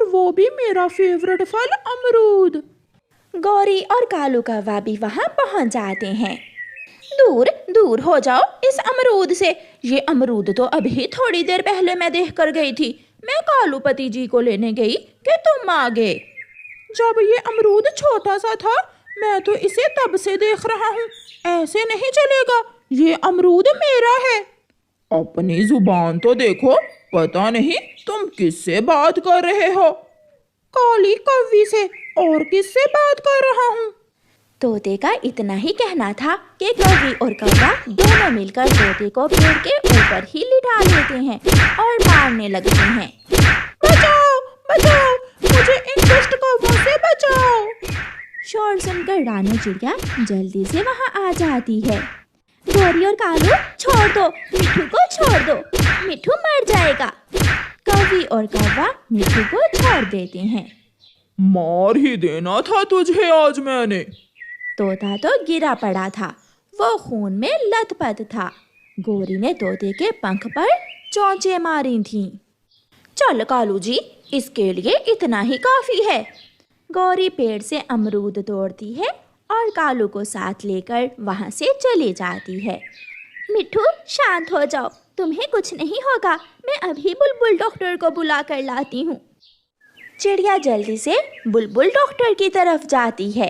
वो भी मेरा फेवरेट फल अमरूद। गौरी और कालू कौवा भी वहां पहुंच जाते हैं। दूर दूर हो जाओ इस अमरूद से। ये अमरूद तो अभी थोड़ी देर पहले मैं देख कर गई थी। मैं कालूपति जी को लेने गई कि तुम आ गए। जब ये अमरूद छोटा सा था मैं तो इसे तब से देख रहा हूँ। ऐसे नहीं चलेगा, ये अमरूद मेरा है। अपनी जुबान तो देखो, पता नहीं तुम किससे बात कर रहे हो। काली कौवी से। और किससे बात कर रहा हूँ? तोते का इतना ही कहना था कि कौवी और कौवा दोनों मिलकर तोते को पेड़ के ऊपर ही लिटा लेते हैं और मारने लगते हैं। बचाओ बचाओ, मुझे इन दुष्ट कौवों से बचाओ। शोर सुनकर रानी चिड़िया जल्दी से वहां आ जाती है। गौरी और कालू छोड़ दो, मिठू को छोड़ दो, मिठू मर जाएगा। कौवी और कौवा मिठू को छोड़ देते हैं। मार ही देना था तुझे आज मैंने। तोता तो गिरा पड़ा था, वो खून में लथपथ था। गौरी ने तोते के पंख पर चोंचे मारी थीं। चल कालू जी, इसके लिए इतना ही काफी है। गौरी पेड़ से अमरूद तोड़ती है और कालू को साथ लेकर वहां से चली जाती है। मिठू शांत हो जाओ, तुम्हें कुछ नहीं होगा। मैं अभी बुलबुल डॉक्टर को बुला कर लाती हूँ। चिड़िया जल्दी से बुलबुल डॉक्टर की तरफ जाती है।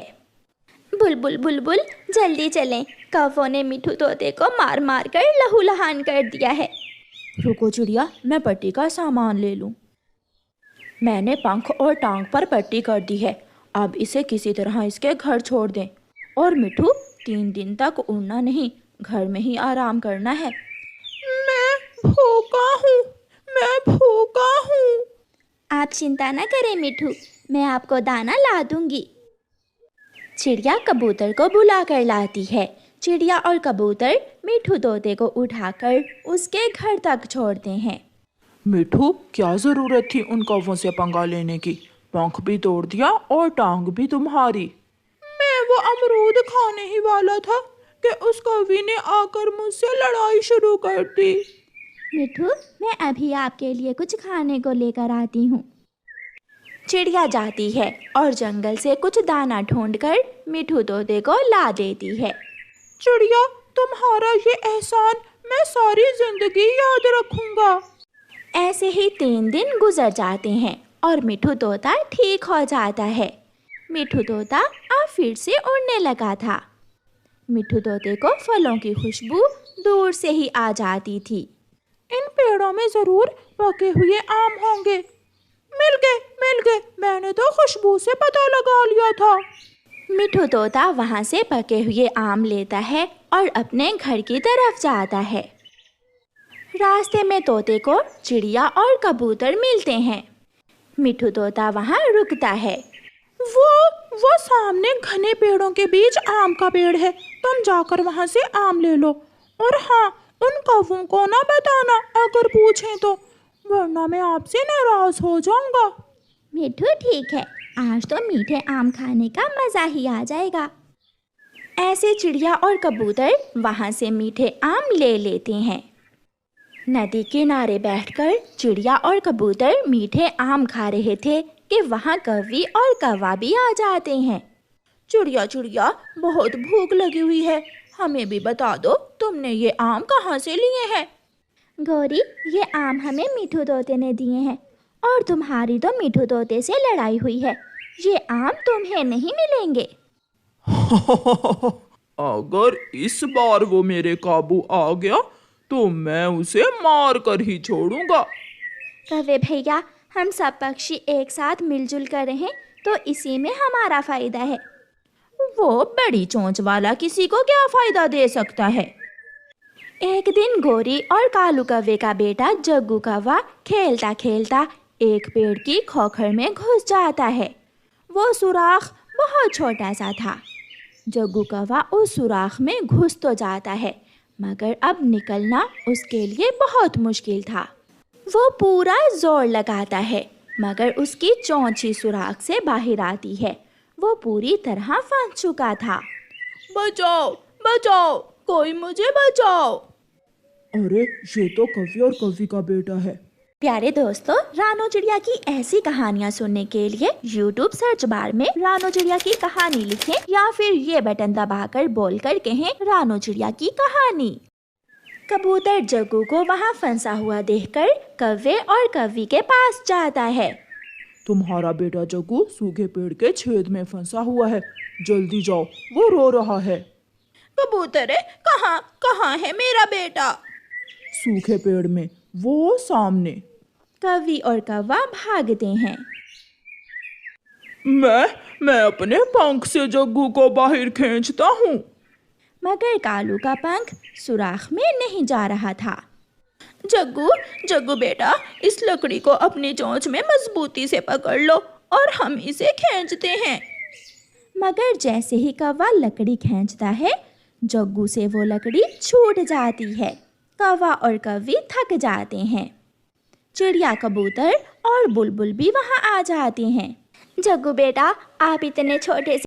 बुलबुल बुलबुल जल्दी चलें, कौवों ने मिठू तोते को मार मार कर लहूलुहान कर दिया है। रुको चिड़िया, मैं पट्टी का सामान ले लूं। मैंने पंख और टांग पर पट्टी कर दी है। अब इसे किसी तरह इसके घर छोड़ दें। और मिठू 3 दिन तक उड़ना नहीं, घर में ही आराम करना है। मैं भूखा हूँ, मैं भूखा हूँ। आप चिंता न करें मिठू, मैं आपको दाना ला दूंगी। चिड़िया कबूतर को बुला कर लाती है। चिड़िया और कबूतर मिठू तोते को उठाकर उसके घर तक छोड़ते हैं। मिठू, क्या जरूरत थी उन कौवों से पंगा लेने की? पंख भी तोड़ दिया और टांग भी तुम्हारी। मैं वो अमरूद खाने ही वाला था कि उस कौवी ने आकर मुझसे लड़ाई शुरू कर दी। मिठू, मैं अभी आपके लिए कुछ खाने को लेकर आती हूँ। चिड़िया जाती है और जंगल से कुछ दाना ढूंढकर मिठू तोते को ला देती है। चिड़िया, तुम्हारा ये एहसान मैं सारी जिंदगी याद रखूंगा। ऐसे ही 3 दिन गुजर जाते हैं और मिठू तोता ठीक हो जाता है। मिठू तोता अब फिर से उड़ने लगा था। मिठू तोते को फलों की खुशबू दूर से ही आ जाती थी। इन पेड़ों में जरूर पके हुए आम होंगे। मिल गए, मैंने तो खुशबू से पता लगा लिया था। मिठू तोता वहां से पके हुए आम लेता है और अपने घर की तरफ जाता है। रास्ते में तोते को चिड़िया और कबूतर मिलते हैं। मिठू तोता वहां रुकता है। वो सामने घने पेड़ों के बीच आम का पेड़ है, तुम जाकर वहां से आम ले लो। और हाँ, उन कौवों को ना बताना अगर पूछें तो, वरना मैं आपसे नाराज हो जाऊंगा। मिठू ठीक है, आज तो मीठे आम खाने का मजा ही आ जाएगा। ऐसे चिड़िया और कबूतर वहां से मीठे आम ले लेते हैं। नदी किनारे बैठकर चिड़िया और कबूतर मीठे आम खा रहे थे कि वहां कौवी और कौवा भी आ जाते हैं। चिड़िया चिड़िया, बहुत भूख लगी हुई है, हमें भी बता दो तुमने ये आम कहाँ से लिए हैं? गौरी, ये आम हमें मिठू तोते ने दिए हैं और तुम्हारी तो मिठू तोते से लड़ाई हुई है। ये आम तुम्हें नहीं मिलेंगे। अगर इस बार वो मेरे काबू आ गया तो मैं उसे मार कर ही छोड़ूंगा। कौवे भैया, हम सब पक्षी एक साथ मिलजुल कर रहें तो इसी में हमारा फायदा है। वो बड़ी चोंच वाला किसी को क्या फायदा दे सकता है? एक दिन गौरी और कालू कौवे का बेटा जग्गू कौवा खेलता खेलता एक पेड़ की खोखर में घुस जाता है। वो सुराख बहुत छोटा सा था। जग्गू कौवा उस सुराख में घुस तो जाता है, मगर अब निकलना उसके लिए बहुत मुश्किल था। वो पूरा जोर लगाता है, मगर उसकी चोंच ही सुराख से बाहर आती है। वो पूरी तरह फंस चुका था। बचाओ बचाओ, कोई मुझे बचाओ। अरे, ये तो कौवी और कौवी का बेटा है। प्यारे दोस्तों, रानो चिड़िया की ऐसी कहानियाँ सुनने के लिए YouTube सर्च बार में रानो चिड़िया की कहानी लिखें या फिर ये बटन दबाकर बोलकर कहें रानो चिड़िया की कहानी। कबूतर जग्गू को वहाँ फंसा हुआ देखकर कव्वे और कव्वी के पास जाता है। तुम्हारा बेटा जग्गू सूखे पेड़ के छेद में फंसा हुआ है, जल्दी जाओ, वो रो रहा है। कबूतर है, कहाँ है मेरा बेटा? सूखे पेड़ में, वो सामने। कव्वी और कव्वा भागते हैं। मैं अपने पंख से जग्गू को बाहर खींचता हूँ। मगर कालू का पंख सुराख में नहीं जा रहा था। जग्गू बेटा, इस लकड़ी को अपनी चोंच में मजबूती से पकड़ लो और हम इसे खींचते हैं। मगर जैसे ही कौवा लकड़ी खींचता है, जग्गू से वो लकड़ी छूट जाती है। कौवा और कव्वी थक जाते हैं। चिड़िया, कबूतर और बुलबुल भी वहाँ आ जाते हैं। जग्गू बेटा, आप इतने छोटे